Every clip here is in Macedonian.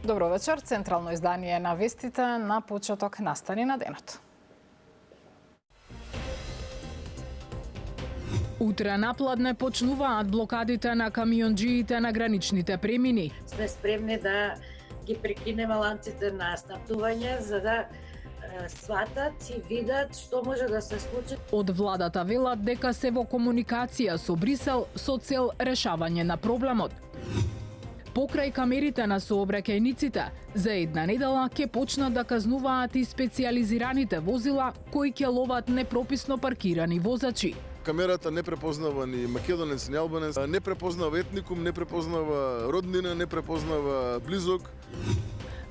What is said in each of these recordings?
Добро вечер, централно издание на вестите на почеток настани на денот. Утре напладне почнуваат блокадите на камионџиите на граничните премини. Сме спремни да ги прекинеме ланците на снабдување за да сватат и видат што може да се случи. Од владата велат дека се во комуникација со Брисел со цел решавање на проблемот. Покрај камерите на сообраќајниците, за една недела ќе почнат да казнуваат и специјализираните возила кои ќе ловат непрописно паркирани возачи. Камерата не препознава ни македонец, ни албанец, не препознава етникум, не препознава роднина, не препознава близок.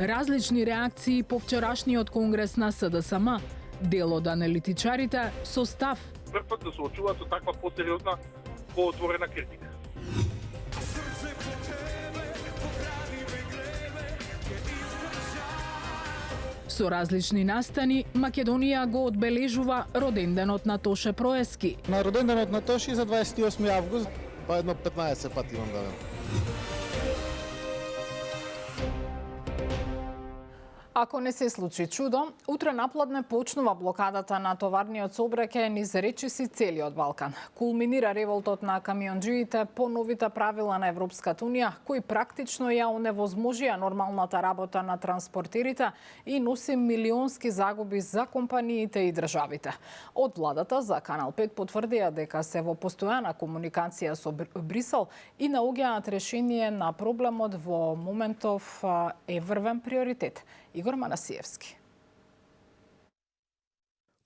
Различни реакции по вчерашниот конгрес на СДСМ. Дел од аналитичарите со став. Прв пат да се очуваат со таква посериозна, поотворена критика. Со различни настани, Македонија го одбележува роденденот на Тоше Проески. На роденденот на Тоши за 28 август, па едно 15 пати имам даден. Ако не се случи чудо, утре напладне почнува блокадата на товарниот сообраќај низ речиси целиот Балкан. Кулминира револтот на камионџиите по новите правила на Европската унија, кои практично ја оневозможија нормалната работа на транспортерите и носи милионски загуби за компаниите и државите. Од владата за Канал 5 потврдија дека се во постојана комуникација со Брисел и наоѓаат решение на проблемот во моментов врвен приоритет. Игор Манасиевски.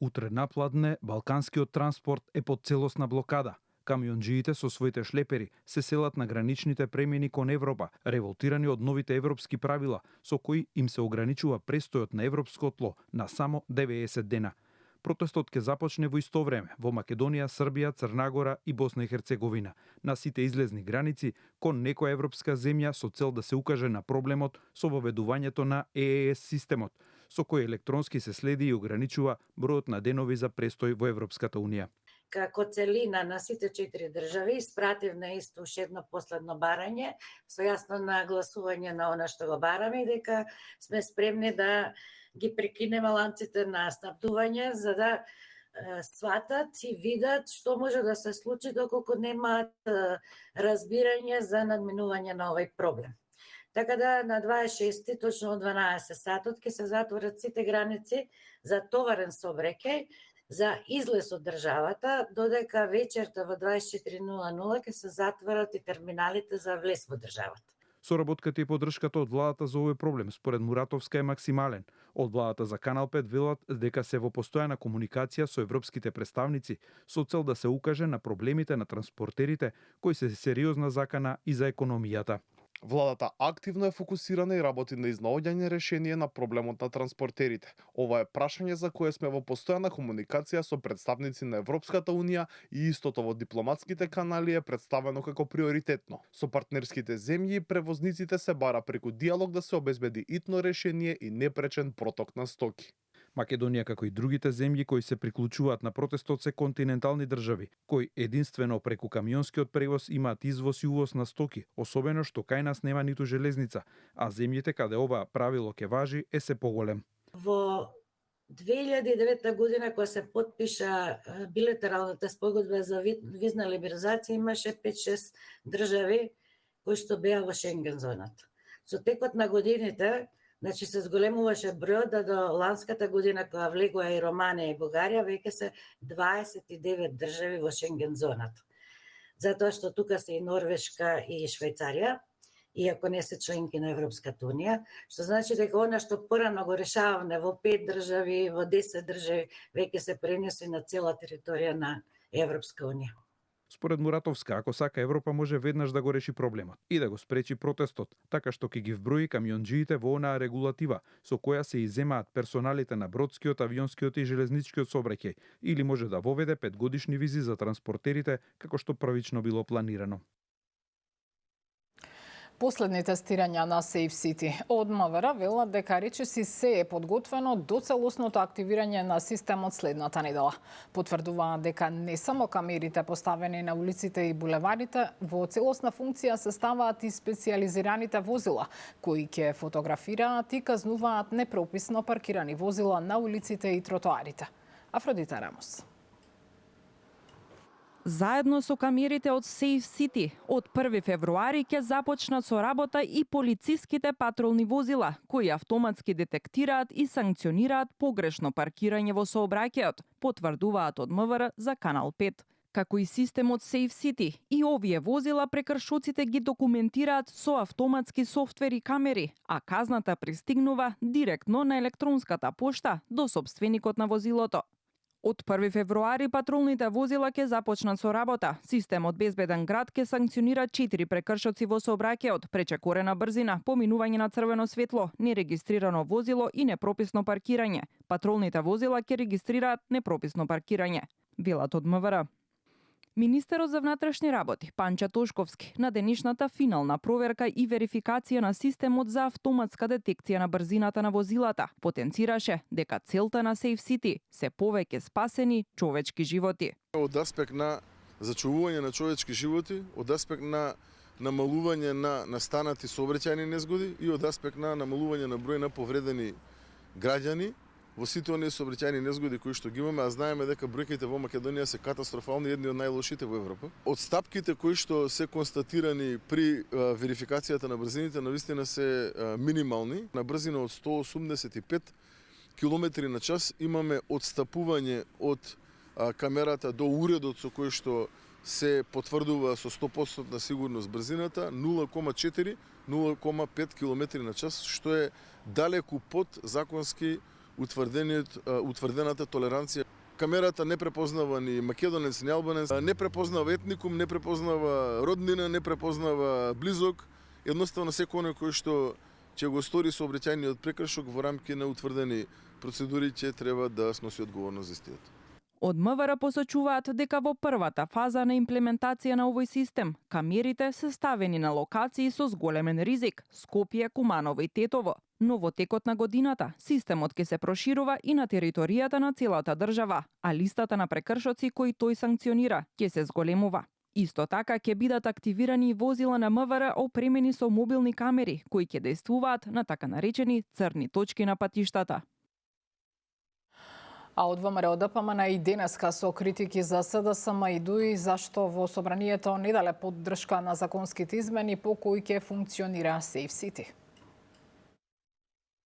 Утре напладне балканскиот транспорт е под целосна блокада. Камионџиите со своите шлепери се селат на граничните премини кон Европа, револтирани од новите европски правила, со кои им се ограничува престојот на европско тло на само 90 дена. Протестот ќе започне во исто време во Македонија, Србија, Црна Гора и Босна и Херцеговина, на сите излезни граници кон некоја европска земја со цел да се укаже на проблемот со воведувањето на ЕЕС системот, со кој електронски се следи и ограничува бројот на денови за престој во Европската унија. Како целина на сите 4 држави испратив на исто уште едно последно барање со јасно нагласување на она што го бараме и дека сме спремни да ги прекинеме ланците на снабдување за да сватат и видат што може да се случи доколку немаат разбирање за надминување на овој проблем. Така да на 26 точно од 12 сатот ќе се затворат сите граници за товарен сообраќај за излез од државата, додека вечерта во 24:00 ќе се затворат и терминалите за влез во државата. Соработката и поддршката од владата за овој проблем според Муратовска е максимален. Од владата за Канал 5 велат дека се во постојана комуникација со европските представници со цел да се укаже на проблемите на транспортерите кои се сериозна закана и за економијата. Владата активно е фокусирана и работи на изнаоѓање решение на проблемот на транспортерите. Ова е прашање за кое сме во постојана комуникација со представници на Европската унија и истото во дипломатските канали е представено како приоритетно. Со партнерските земји и превозниците се бара преку диалог да се обезбеди итно решение и непречен проток на стоки. Македонија, како и другите земји кои се приклучуваат на протестот, се континентални држави, кои единствено преку камионскиот превоз имаат извоз и увоз на стоки, особено што кај нас нема ниту железница, а земјите каде ова правило ќе важи е се поголем. Во 2009 година, кога се потпиша билатералната спогодба за визна либерализација, имаше 5-6 држави кои што беа во Шенген зоната. Со текот на годините, значи се зголемуваше бројот да до ланската година кога влегоа и Романија и Бугарија, веќе се 29 држави во Шенген зоната. Затоа што тука се и Норвешка и Швајцарија, иако не се членки на Европската унија, што значи дека она што порано го решаваме во 5 држави, во 10 држави, веќе се пренеси на цела територија на Европска унија. Според Муратовска, ако сака Европа може веднаш да го реши проблемот и да го спречи протестот, така што ќе ги вброи камионџиите во онаа регулатива со која се иземаат персоналите на бродскиот, авионскиот и железничкиот сообраќај, или може да воведе 5-годишни визи за транспортерите, како што првично било планирано. Последни тестирања на Safe City од МВР велат дека речиси се е подготвено до целосното активирање на системот следната недела. Потврдуваат дека не само камерите поставени на улиците и булеварите, во целосна функција се ставаат и специјализираните возила, кои ќе фотографираат и казнуваат непрописно паркирани возила на улиците и тротоарите. Афродита Рамос. Заедно со камерите од Safe City, од 1 февруари ќе започнат со работа и полициските патролни возила, кои автоматски детектираат и санкционираат погрешно паркирање во сообраќајот, потврдуваат од МВР за Канал 5. Како и системот Safe City, и овие возила прекршоците ги документираат со автоматски софтвер и камери, а казната пристигнува директно на електронската пошта до собственикот на возилото. Од 1 февруари патролните возила ќе започнат со работа. Системот Безбеден град ќе санкционира 4 прекршоци во сообраќајот: пречекорена брзина, поминување на црвено светло, нерегистрирано возило и непрописно паркирање. Патролните возила ќе регистрираат непрописно паркирање, велат од МВР. Министерот за внатрешни работи Панча Тошковски на денешната финална проверка и верификација на системот за автоматска детекција на брзината на возилата потенцираше дека целта на Safe City се повеќе спасени човечки животи. Од аспект на зачувување на човечки животи, од аспект на намалување на настанати сообраќајни незгоди и од аспект на намалување на број на повредени граѓани во сите оние сообраќајни незгоди кои што ги имаме, а знаеме дека бројките во Македонија се катастрофални, едни од најлошите во Европа. Одстапките кои што се констатирани при верификацијата на брзините навистина се минимални. На брзина од 185 км на час имаме одстапување од камерата до уредот со кој што се потврдува со 100% сигурност брзината 0,4-0,5 км на час, што е далеку под законски утврдената толеранција. Камерата не препознава ни македонец, ни албанец, не препознава етникум, не препознава роднина, не препознава близок. Едноставно секој оној кој што ќе го стори сообраќајниот прекршок во рамки на утврдени процедури ќе треба да сноси одговорност за истиот. Од МВР посочуваат дека во првата фаза на имплементација на овој систем, камерите се ставени на локации со зголемен ризик: Скопје, Куманово и Тетово. Но во текот на годината системот ќе се проширува и на територијата на целата држава, а листата на прекршоци кои тој санкционира ќе се зголемува. Исто така ќе бидат активирани и возила на МВР опремени со мобилни камери, кои ќе дејствуваат на така наречени црни точки на патиштата. А од ВМРО ДПМН и денеска со критики за СДСМ и ДУИ зашто во собранието не дале поддршка на законските измени по кои ќе функционира Safe City.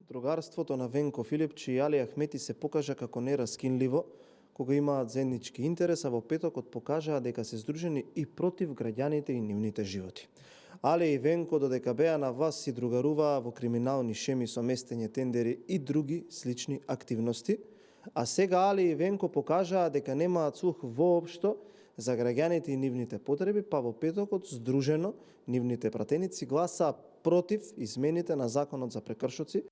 Другарството на Венко Филипчи и Али Ахмети се покажа како нераскинливо, кога имаат заеднички интерес, а во петокот покажаа дека се здружени и против граѓаните и нивните животи. Али и Венко додека беа на власт си другаруваа во криминални шеми со местење тендери и други слични активности, а сега Али и Венко покажаа дека немаат слух воопшто за граѓаните и нивните потреби, па во петокот здружено нивните пратеници гласаа против измените на законот за прекршоци.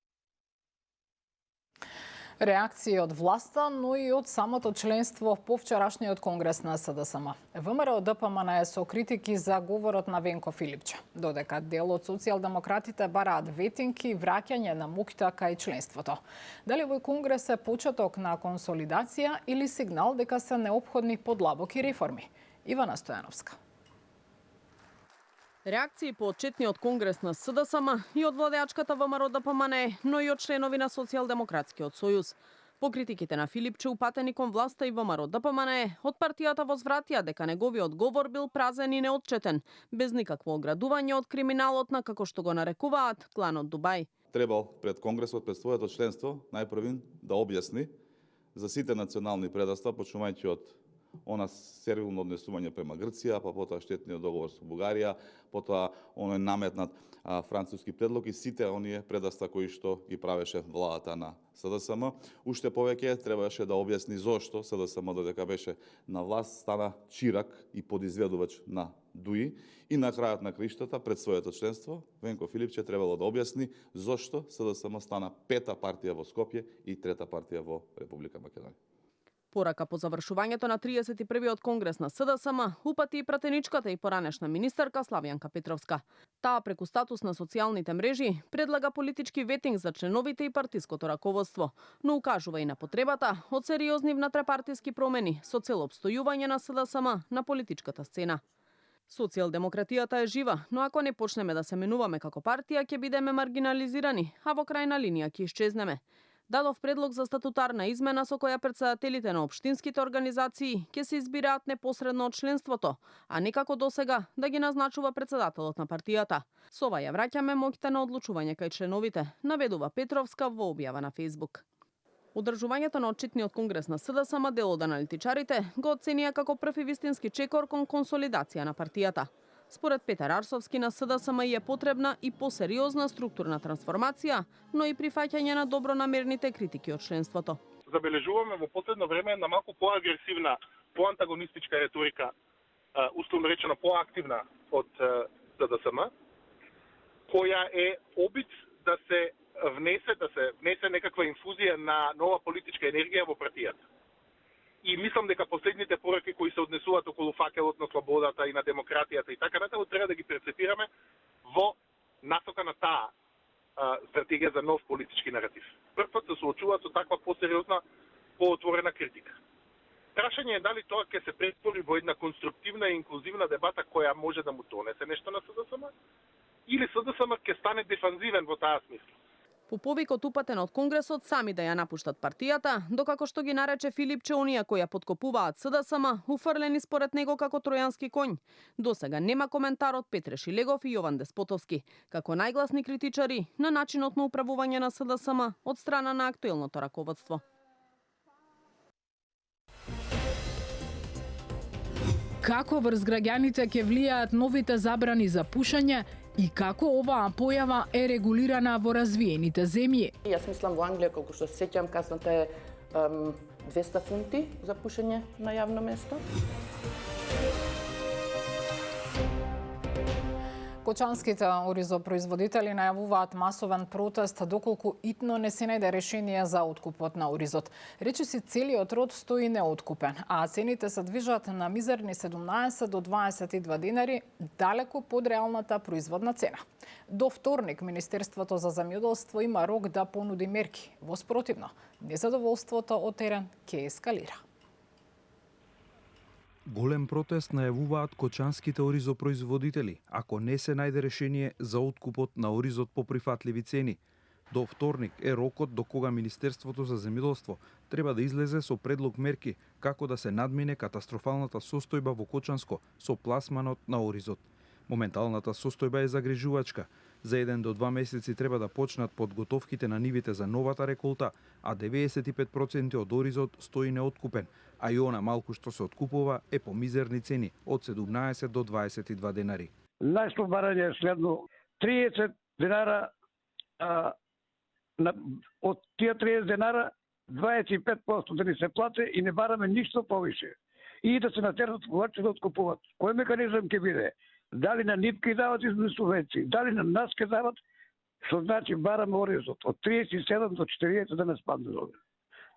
Реакции од власта, но и од самото членство по вчерашниот конгрес на СДСМ. ВМРО ДПМН е со критики за говорот на Венко Филипче, додека дел од социјалдемократите бараат ветинки и враќање на моќта кај членството. Дали овој конгрес е почеток на консолидација или сигнал дека се неопходни подлабоки реформи? Ивана Стојановска. Реакции по отчетниот конгрес на СДСМ и од владеачката ВМРО ДПМН, но и од членови на Социјалдемократскиот сојуз. По критиките на Филипче упатени кон власта и ВМРО ДПМН, од партијата возвратија дека неговиот говор бил празен и неотчетен, без никакво оградување од криминалот на, како што го нарекуваат, кланот Дубај. Требал пред конгресот, пред своето членство, најпрвин да објасни за сите национални предавства, почнувајќи од она сервилно однесување према Грција, па потоа штетниот договор со Бугарија, потоа оној наметнат француски предлог и сите оние предавства кои што ги правеше владата на СДСМ. Уште повеќе требаше да објасни зошто СДСМ додека беше на власт стана чирак и подизведувач на ДУИ и на крајот на криштата пред своето членство Венко Филипче требало да објасни зошто СДСМ стана пета партија во Скопје и трета партија во Република Македонија. Порака по завршувањето на 31-иот конгрес на СДСМ упати и пратеничката и поранешна министерка Славјанка Петровска. Таа преку статус на социјалните мрежи предлага политички ветинг за членовите и партиското раководство, но укажува и на потребата од сериозни внатрепартиски промени со цел обстојување на СДСМ на политичката сцена. Социјалдемократијата е жива, но ако не почнеме да се менуваме како партија, ќе бидеме маргинализирани, а во крајна линија ќе исчезнеме. Дадов предлог за статутарна измена со која претседателите на општинските организации ќе се избираат непосредно од членството, а не како досега да ги назначува претседателот на партијата. Со ова ја враќаме моќта на одлучување кај членовите, наведува Петровска во објава на Facebook. Одржувањето на отчетниот конгрес на СДСМ дел од аналитичарите го оценија како прв и вистински чекор кон консолидација на партијата. Според Петар Арсовски на СДСМ е потребна и посериозна структурна трансформација, но и прифаќање на добронамерните критики од членството. Забележуваме во последно време на малку поагресивна, поантагонистичка реторика, условно речено поактивна од СДСМ, која е обид да се внесе некаква инфузија на нова политичка енергија во партијата. И мислам дека последните пораки кои се однесуваат околу факелот на слободата и на демократијата и така натаму треба да ги прецепираме во насока на таа стратегија за нов политички наратив. Прв пат се соочуваат со таква посериозна, поотворена критика. Прашање е дали тоа ќе се претвори во една конструктивна и инклузивна дебата која може да му донесе нешто на СДСМ, или СДСМ ќе стане дефанзивен во таа смисла. По повикот упатен од Конгресот сами да ја напуштат партијата, докако што ги нарече Филипче оние кои ја подкопуваат СДСМ, уфрлени според него како тројански коњ. Досега нема коментар од Петре Шилегов и Јован Деспотовски, како најгласни критичари на начинот на управување на СДСМ од страна на актуелното раководство. Како врз граѓаните ќе влијаат новите забрани за пушење и како оваа појава е регулирана во развиените земји? Јас мислам во Англија, колку што се сеќам, казната е 200 фунти за пушење на јавно место. Кочанските оризопроизводители најавуваат масовен протест доколку итно не се најде решение за откупот на оризот. Речиси целиот род стои неоткупен, а цените се движат на мизерни 17 до 22 денари, далеку под реалната производна цена. До вторник Министерството за земјоделство има рок да понуди мерки. Во спротивно, незадоволството од терен ќе ескалира. Голем протест најавуваат кочанските оризопроизводители, ако не се најде решение за откупот на оризот по прифатливи цени. До вторник е рокот до кога Министерството за земјоделство треба да излезе со предлог мерки како да се надмине катастрофалната состојба во Кочанско со пласманот на оризот. Моменталната состојба е загрижувачка. За 1 до 2 месеци треба да почнат подготовките на нивите за новата реколта, а 95% од оризот стои неоткупен, а и она малку што се откупува е по мизерни цени од 17 до 22 денари. Нашето барање е следно 30 денара, од тие 30 денара 25% да ни се плате и не бараме ништо повише. И да се натерат когаче да откупуват. Кој механизам ќе биде? Дали на нив ќе дават изменни субвенции, дали на нас ќе дават, што значи бараме оризот од 37 до 40 да не спадне долу.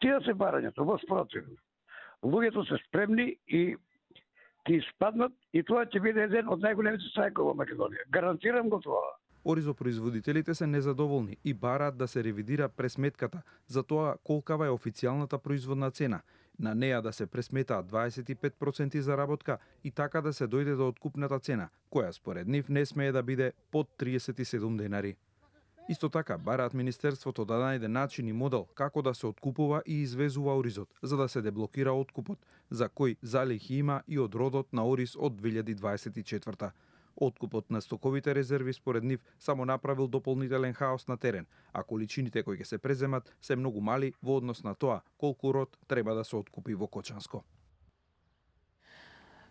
Тие се барањето, во спротивно. Луѓето се спремни и ќе спаднат и тоа ќе биде еден од најголемите страјкови во Македонија. Гарантирам го тоа. Оризопроизводителите се незадоволни и бараат да се ревидира пресметката за тоа колкава е официјалната производна цена. На неа да се пресметаат 25% заработка и така да се дојде до откупната цена, која според нив не смее да биде под 37 денари. Исто така, бараат Министерството да најде начин и модел како да се откупува и извезува оризот, за да се деблокира откупот, за кој залихи има и од родот на ориз од 2024. Откупот на стоковите резерви според нив само направил дополнителен хаос на терен, а количините кои ќе се преземат се многу мали во однос на тоа колку род треба да се откупи во Кочанско.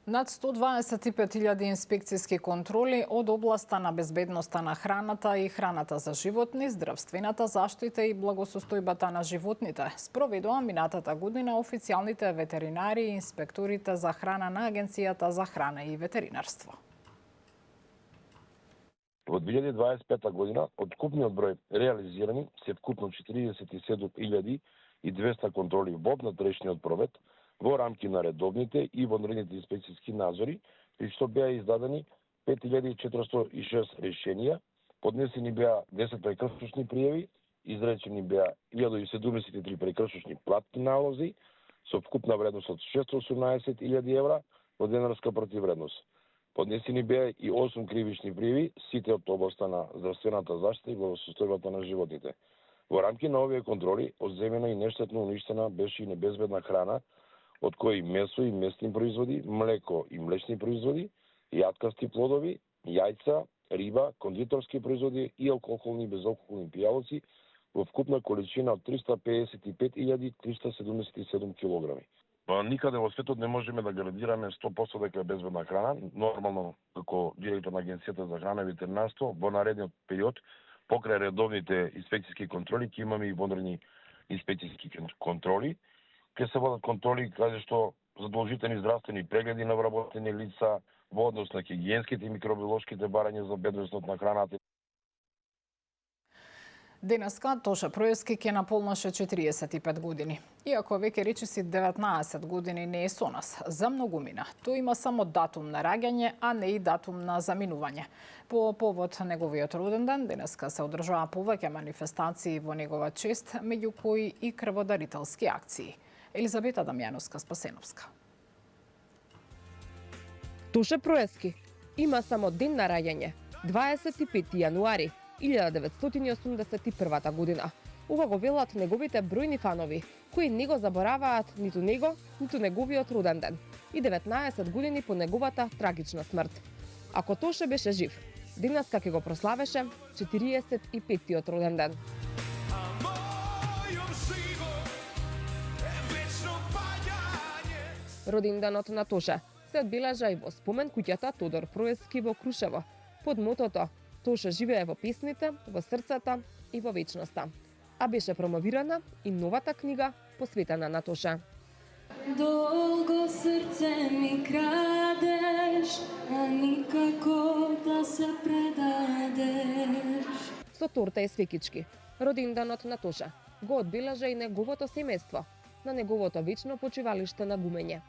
Над 125.000 инспекцијски контроли од областа на безбедноста на храната и храната за животни, здравствената заштита и благосостојбата на животните спроведува минатата година официјалните ветеринари и инспекторите за храна на Агенцијата за храна и ветеринарство. Во 2025 година од купниот број реализирани се вкупно 47.200 контроли во надрешниот провед во рамки на редовните и вонредните инспекцијски надзори, при што беа издадени 5406 решенија, поднесени беа 10 прекршочни пријави, изречени беа 1073 прекршочни платни налози со вкупна вредност од 618.000 евра во денарска противвредност. Поднесени беа и 8 кривични пријави, сите од областа на здравствената заштита и благосостојбата на животните. Во рамки на овие контроли, одземена и нештетно уништена беше и небезбедна храна, од кои месо и месни производи, млеко и млечни производи, јаткасти плодови, јајца, риба, кондиторски производи и алкохолни и безалкохолни пијалоци во вкупна количина од 355.377 килограми. Никаде во светот не можеме да гарантираме 100% дека е безбедна храна. Нормално, како директор на Агенцијата за храна и ветеринарство, во наредниот период, покрај редовните инспекцијски контроли, ќе имаме и вонредни инспекцијски контроли. Ќе се водат контроли каде што задолжителни здравствени прегледи на вработени лица во однос на хигиенските и микробиолошките барања за безбедност на храната. Денеска Тоша Проевски ќе наполнеше 45 години. Иако веќе речиси 19 години не е со нас, за многумина. Тој има само датум на раѓање, а не и датум на заминување. По повод неговиот роден ден, денеска се одржаа повеќе манифестации во негова чест, меѓу кои и крводарителски акции. Елизабета Дамјановска-Спасеновска. Тоша Проевски има само ден на раѓање, 25 јануари 1981 година. Ова го велат неговите бројни фанови, кои не го забораваат ниту него, ниту неговиот роден ден и 19 години по неговата трагична смрт. Ако Тоше беше жив, денеска ќе го прославеше 45-тиот роден ден. Роденденот на Тоше се одбележа и во спомен куќата Тодор Проевски во Крушево, под мотото Тоша живее во песните, во срцата и во вечноста. А беше промовирана и новата книга посветена на Тоша. Долго срце ми крадеш, а никако да се предадеш. Со торта и свекички, роденденот на Тоша го одбележа и неговото семејство на неговото вечно почивалиште на Гумење.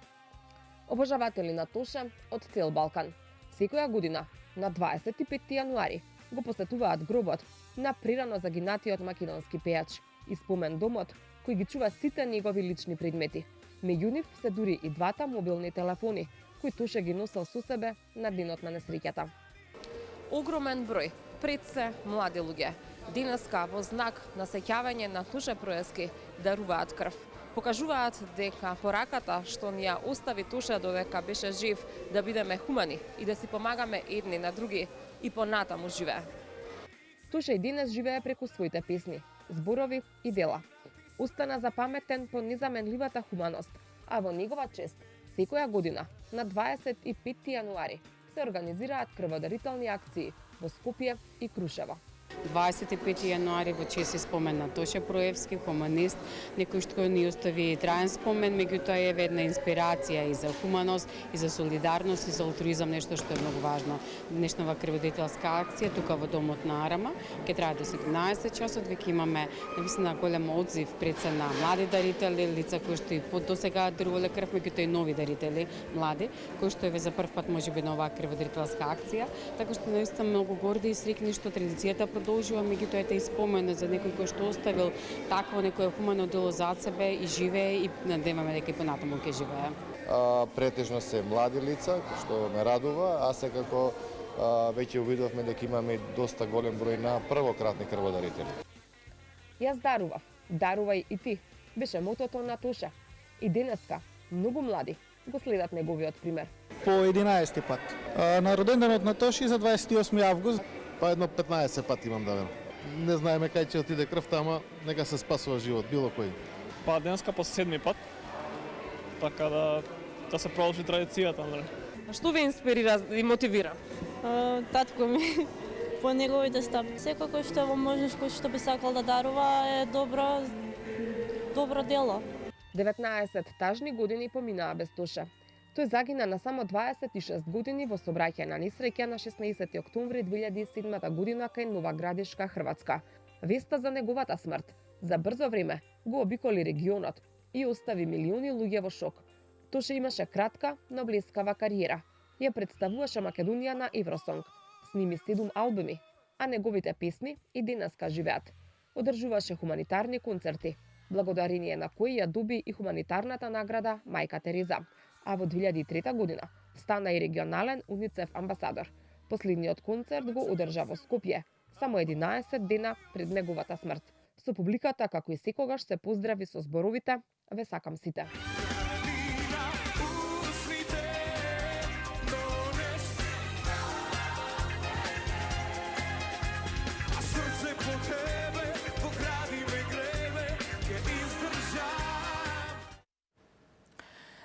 Обожаватели на Тоша од цел Балкан секоја година на 25 јануари го посетуваат гробот на прерано загинатиот македонски пејач и спомен домот кој ги чува сите негови лични предмети. Меѓу нив се дури и двата мобилни телефони кои Тоша ги носел со себе на денот на несреќата. Огромен број пред се млади луѓе денеска во знак на сеќавање на Тоша Проевски даруваат крв. Покажуваат дека пораката што ни ја остави Тоша додека беше жив да бидеме хумани и да си помагаме едни на други и понатаму живее. Тоша и денес живее преку своите песни, зборови и дела. Остана запаметен по незаменливата хуманост, а во негова чест секоја година на 25 јануари се организираат крводарителни акции во Скопје и Крушево. 25 јануари во чест и спомен на Тоша Проевски, хуманист, некој што ни остави траен спомен, меѓутоа е една инспирација и за хуманост, и за солидарност, и за алтруизам, нешто што е многу важно. Днешнава крводарителска акција тука во домот на Арама ќе трае до 17 часот, веќе имаме навистина голем одзив пред се на млади дарители, лица кои што и досега дарувале крв, меѓутоа и нови дарители, млади, кои што еве за прв пат можеби на оваа крводарителска акција, така што наистина многу горди и среќни што традицијата продолжува, меѓутоа е спомен за некој кој што оставил такво некое хумано дело зад себе и живее и надеваме дека и понатаму ќе живее. Претежно се млади лица, што ме радува, а секако веќе увидовме дека имаме доста голем број на првократни крводарители. Јас дарував, дарувај и ти, беше мотото на Тоша. И денеска многу млади го следат неговиот пример. По 11 пат. На роденденот на Тоши за 28 август, па едно 15 пат имам да верам. Не знаеме кај ќе отиде крвта, ама нека се спасува живот, било кој. Па денеска по 7 пат, така да се продолжи традицијата. Што ве инспирира и мотивира? Татко ми по неговите стапки. Секој што во можеш, кој што би сакал да дарува е добро дело. 19 тажни години поминаа без Тоша. Тој загина на само 26 години во сообраќајна несреќа на 16 октомври 2007 година кај Нова Градишка, Хрватска. Веста за неговата смрт за брзо време го обиколи регионот и остави милиони луѓе во шок, Тоше имаше кратка, но блескава кариера. Ја представуваше Македонија на Евросонг. Сними 7 албуми, а неговите песни и денеска живеат. Одржуваше хуманитарни концерти, благодарение на кои ја доби и хуманитарната награда Мајка Тереза, а во 2003 година стана и регионален УНИЦЕФ амбасадор. Последниот концерт го одржа во Скопје, само 11 дена пред неговата смрт. Со публиката, како и секогаш, се поздрави со зборовите "Ве сакам сите".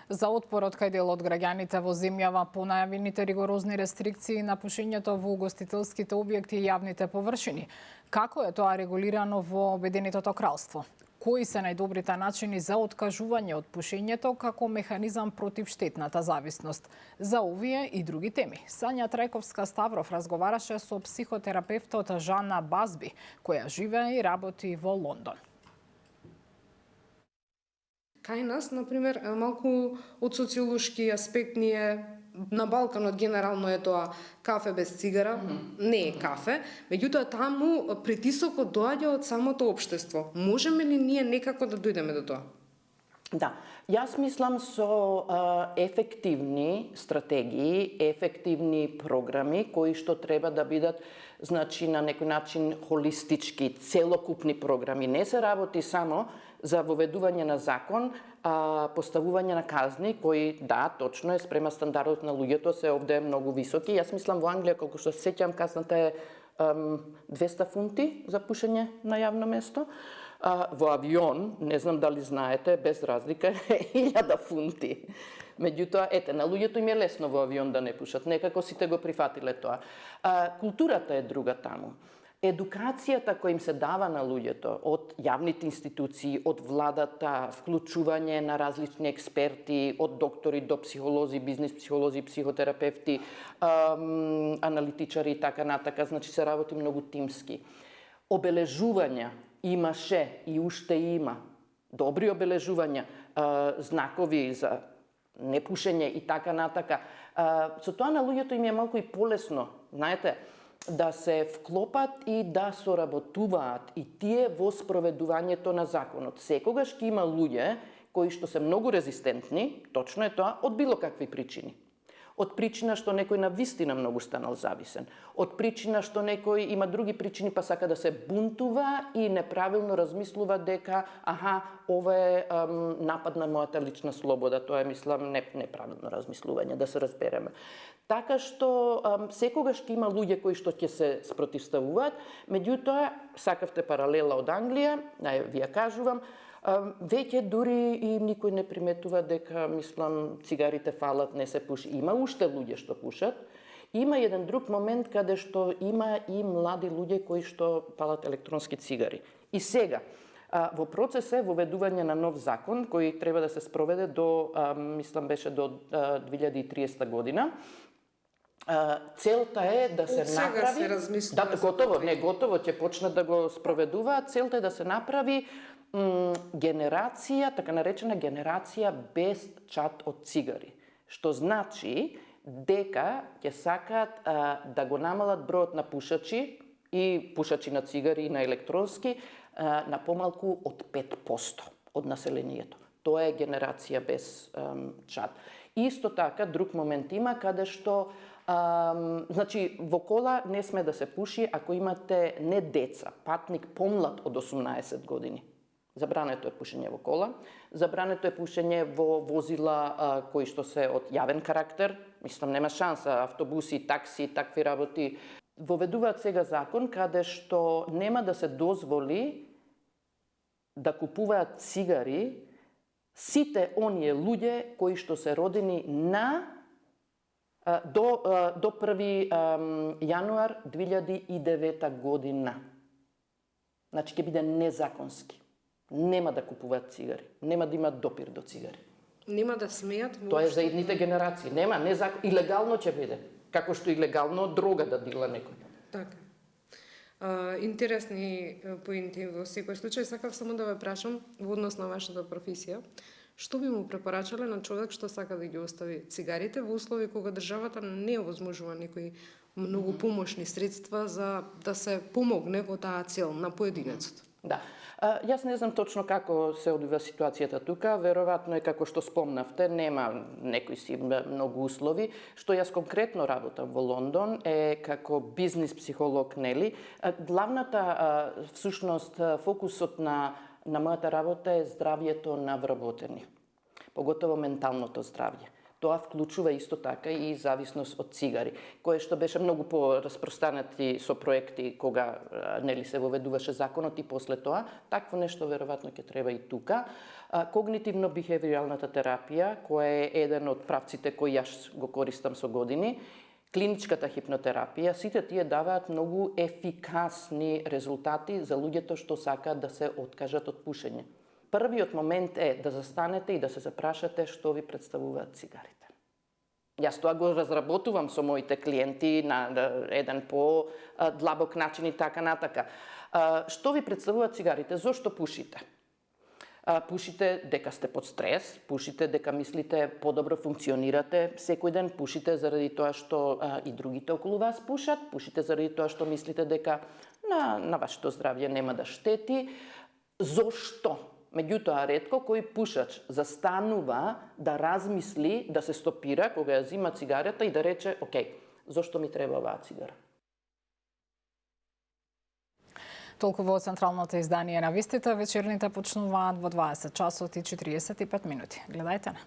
За отпорот кај дел од граѓаните во земјава по најавените ригорозни рестрикции на пушењето во угостителските објекти и јавните површини. Како е тоа регулирано во Обединетото кралство? Кои се најдобрите начини за откажување од пушењето како механизам против штетната зависност? За овие и други теми, Сања Трајковска-Ставров разговараше со психотерапевтот Жана Базби, која живее и работи во Лондон. Кај нас, например, малку од социолошки аспект ние на Балканот генерално е тоа кафе без цигара, не е кафе, меѓутоа таму притисокот доаѓа од самото општество. Можеме ли ние некако да дојдеме до тоа? Да, јас мислам со ефективни стратегии, ефективни програми кои што треба да бидат, значи, на некој начин холистички, целокупни програми. Не се работи само за воведување на закон, поставување на казни, кои, да, точно е, спрема стандардот на луѓето се овде многу високи. Јас мислам во Англија, колку што се сеќам, казната е 200 фунти за пушење на јавно место. Во авион, не знам дали знаете, без разлика е 1000 фунти. Меѓутоа, ете, на луѓето им е лесно во авион да не пушат, некако сите го прифатиле тоа. Културата е друга таму. Едукацијата која им се дава на луѓето од јавните институции, од владата, вклучување на различни експерти, од доктори до психолози, бизнис психолози, психотерапевти, аналитичари и така натака, значи се работи многу тимски. Обележувања имаше и уште има. Добри обележувања, знакови за непушење и така натака. Со тоа на луѓето им е малку и полесно, знаете, да се вклопат и да соработуваат и тие во спроведувањето на законот. Секогаш ќе има луѓе кои што се многу резистентни, точно е тоа, од било какви причини. Од причина што некој на вистина многу станал зависен. Од причина што некој има други причини па сака да се бунтува и неправилно размислува дека ова е напад на мојата лична слобода. Тоа е, мислам, неправилно размислување, да се разбереме. Така што секогаш ќе има луѓе кои што ќе се спротивставуваат, меѓутоа сакавте паралела од Англија, ви ја кажувам, веќе дури и никој не приметува дека, мислам, цигарите фалат, не се пуши. Има уште луѓе што пушат. Има еден друг момент каде што има и млади луѓе кои што палат електронски цигари. И сега, во процес е воведување на нов закон кој треба да се спроведе до, мислам, беше до 2030 година. Целта е да се направи... се размислува. Да, готово, ќе почнат да го спроведуваат. Целта е да се направи генерација, така наречена генерација без чад од цигари. Што значи дека ќе сакаат да го намалат бројот на пушачи и пушачи на цигари и на електронски на помалку од 5% од населението. Тоа е генерација без чад. Исто така, друг момент има каде што значи, во кола не сме да се пуши ако имате не деца, патник помлад од 18 години. Забрането е пушење во кола, забрането е пушење во возила кои што се од јавен карактер, мислам нема шанса, автобуси, такси, такви работи. Воведуваат сега закон каде што нема да се дозволи да купуваат цигари сите оние луѓе кои што се родени до 1 јануар 2009 година. Значи ќе биде незаконски. Нема да купуваат цигари, нема да имаат допир до цигари. Нема да смеат? Тоа е за идните генерации. Нема, илегално ќе биде. Како што илегално дрога да дила некој. Така. Интересни поинти во секој случај. Сакав само да ве прашам во однос на вашата професија. Што би му препорачале на човек што сака да ги остави цигарите во услови кога државата не овозможува некои многу помошни средства за да се помогне во таа цел на поединецот? Да. Јас не знам точно како се одвива ситуацијата тука, веројатно е како што спомнавте, нема некои си многу услови. Што јас конкретно работам во Лондон е како бизнис психолог, нели? Главната всушност фокусот на мојата работа е здравјето на вработени, поготово менталното здравје. Тоа вклучува исто така и зависност од цигари, кое што беше многу пораспространети со проекти кога нели се воведуваше законот и после тоа, такво нешто веројатно ќе треба и тука. Когнитивно-бихевиоралната терапија, која е еден од правците кои јас го користам со години, клиничката хипнотерапија, сите тие даваат многу ефикасни резултати за луѓето што сакаат да се откажат од пушење. Првиот момент е да застанете и да се запрашате што ви представуваат цигарите. Јас тоа го разработувам со моите клиенти на еден по-длабок начин и така натака. Што ви представуваат цигарите? Зошто пушите? Пушите дека сте под стрес, пушите дека мислите подобро функционирате секој ден, пушите заради тоа што и другите околу вас пушат, пушите заради тоа што мислите дека на вашето здравје нема да штети. Зошто? Меѓутоа, ретко кој пушач застанува да размисли, да се стопира кога ја зима цигарата и да рече, окей, зошто ми треба оваа цигара? Толку во централното издание на вестите, вечерните почнуваат во 20 часот и 45 минути. Гледајте на.